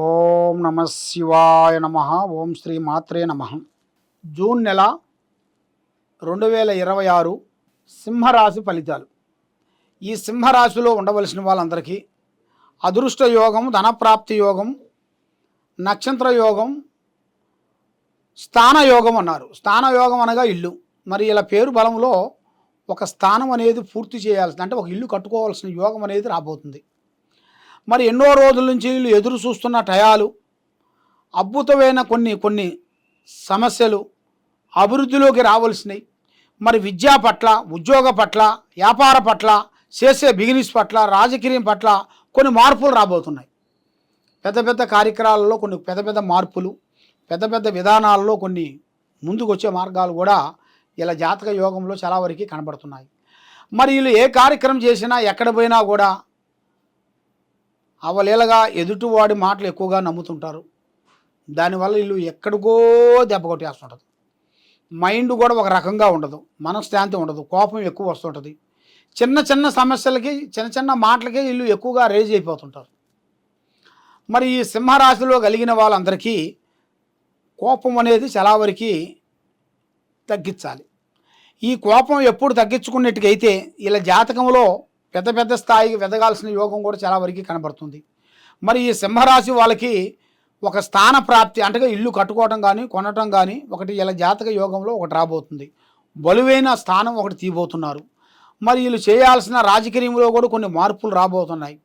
ఓం నమ శివాయ నమ. ఓం శ్రీ మాత్రే నమ. జూన్ నెల 2026 సింహరాశి ఫలితాలు. ఈ సింహరాశిలో ఉండవలసిన వాళ్ళందరికీ అదృష్ట యోగం, ధనప్రాప్తి యోగం, నక్షత్ర యోగం, స్థాన యోగం అన్నారు. స్థాన యోగం అనగా ఇల్లు. మరి ఇలా పేరు బలంలో ఒక స్థానం అనేది పూర్తి చేయాల్సింది, అంటే ఒక ఇల్లు కట్టుకోవాల్సిన యోగం అనేది రాబోతుంది. మరి ఎన్నో రోజుల నుంచి వీళ్ళు ఎదురు చూస్తున్న టయాలు, అద్భుతమైన కొన్ని సమస్యలు అభివృద్ధిలోకి రావాల్సినవి. మరి విద్య పట్ల, ఉద్యోగ పట్ల, వ్యాపార పట్ల, చేసే బిజినెస్ పట్ల, రాజకీయం పట్ల కొన్ని మార్పులు రాబోతున్నాయి. పెద్ద పెద్ద కార్యక్రమాలలో కొన్ని పెద్ద మార్పులు, పెద్ద విధానాలలో కొన్ని ముందుకు వచ్చే మార్గాలు కూడా ఇలా జాతక యోగంలో చాలా వరకు కనబడుతున్నాయి. మరి వీళ్ళు ఏ కార్యక్రమం చేసినా, ఎక్కడ పోయినా కూడా అవలీలగా ఎదుటివాడి మాటలు ఎక్కువగా నమ్ముతుంటారు. దానివల్ల వీళ్ళు ఎక్కడికో దెబ్బ కొట్టేస్తుంటుంది. మైండ్ కూడా ఒక రకంగా ఉండదు, మనశ్శాంతి ఉండదు, కోపం ఎక్కువ వస్తుంటుంది. చిన్న సమస్యలకి, చిన్న మాటలకి వీళ్ళు ఎక్కువగా రేజ్ అయిపోతుంటారు. మరి ఈ సింహరాశిలో కలిగిన వాళ్ళందరికీ కోపం అనేది చాలా వరకు తగ్గించాలి. ఈ కోపం ఎప్పుడు తగ్గించుకున్నట్టుగైతే ఇలా జాతకంలో పెద్ద స్థాయికి ఎదగాల్సిన యోగం కూడా చాలా వరకు కనబడుతుంది. మరి ఈ సింహరాశి వాళ్ళకి ఒక స్థాన ప్రాప్తి, అంటే ఇల్లు కట్టుకోవడం కానీ, కొనటం కానీ ఒకటి ఇలా జాతక యోగంలో ఒకటి రాబోతుంది. బలువైన స్థానం ఒకటి తీయబోతున్నారు. మరి వీళ్ళు చేయాల్సిన రాజకీయంలో కూడా కొన్ని మార్పులు రాబోతున్నాయి.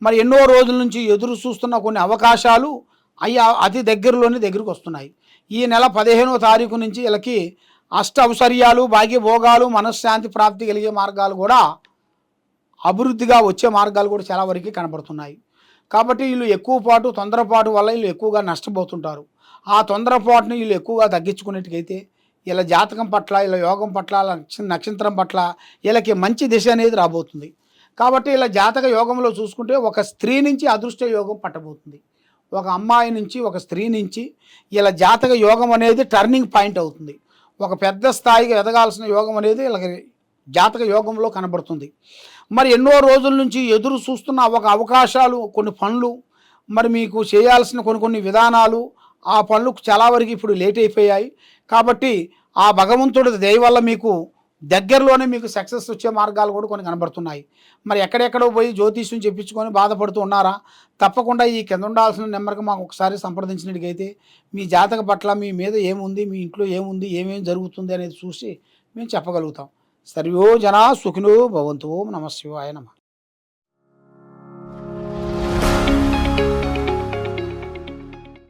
మరి ఎన్నో రోజుల నుంచి ఎదురు చూస్తున్న కొన్ని అవకాశాలు అతి దగ్గరకు వస్తున్నాయి. ఈ నెల 15వ తారీఖు నుంచి వీళ్ళకి అష్ట ఔశ్వర్యాలు, భాగ్యభోగాలు, మనశ్శాంతి ప్రాప్తి కలిగే మార్గాలు కూడా, అభివృద్ధిగా వచ్చే మార్గాలు కూడా చాలా వరకు కనబడుతున్నాయి. కాబట్టి వీళ్ళు తొందరపాటు వల్ల వీళ్ళు ఎక్కువగా నష్టపోతుంటారు. ఆ తొందరపాటుని వీళ్ళు ఎక్కువగా తగ్గించుకునేట్టుకైతే ఇలా జాతకం పట్ల, ఇలా యోగం పట్ల, నక్షత్రం పట్ల వీళ్ళకి మంచి దిశ అనేది రాబోతుంది. కాబట్టి ఇలా జాతక యోగంలో చూసుకుంటే ఒక స్త్రీ నుంచి అదృష్ట యోగం పట్టబోతుంది. ఒక అమ్మాయి నుంచి, ఒక స్త్రీ నుంచి ఇలా జాతక యోగం అనేది టర్నింగ్ పాయింట్ అవుతుంది. ఒక పెద్ద స్థాయికి ఎదగాల్సిన యోగం అనేది వీళ్ళకి జాతక యోగంలో కనబడుతుంది. మరి ఎన్నో రోజుల నుంచి ఎదురు చూస్తున్న ఒక అవకాశాలు, కొన్ని పనులు, మరి మీకు చేయాల్సిన కొన్ని విధానాలు, ఆ పనులు చాలా వరకు ఇప్పుడు లేట్ అయిపోయాయి. కాబట్టి ఆ భగవంతుడి దయ వల్ల మీకు దగ్గరలోనే మీకు సక్సెస్ వచ్చే మార్గాలు కూడా కొన్ని కనబడుతున్నాయి. మరి ఎక్కడెక్కడో పోయి జ్యోతిష్యం చెప్పించుకొని బాధపడుతూ ఉన్నారా? తప్పకుండా ఈ కింద ఉండాల్సిన నెంబర్కి మాకు ఒకసారి సంప్రదించినట్టుగైతే మీ జాతక పట్ల, మీ మీద ఏముంది, మీ ఇంట్లో ఏముంది, ఏమేమి జరుగుతుంది అనేది చూసి మేము చెప్పగలుగుతాం. సర్వో జనా సుఖినో భవంతు. ఓం నమ శివాయ నమ.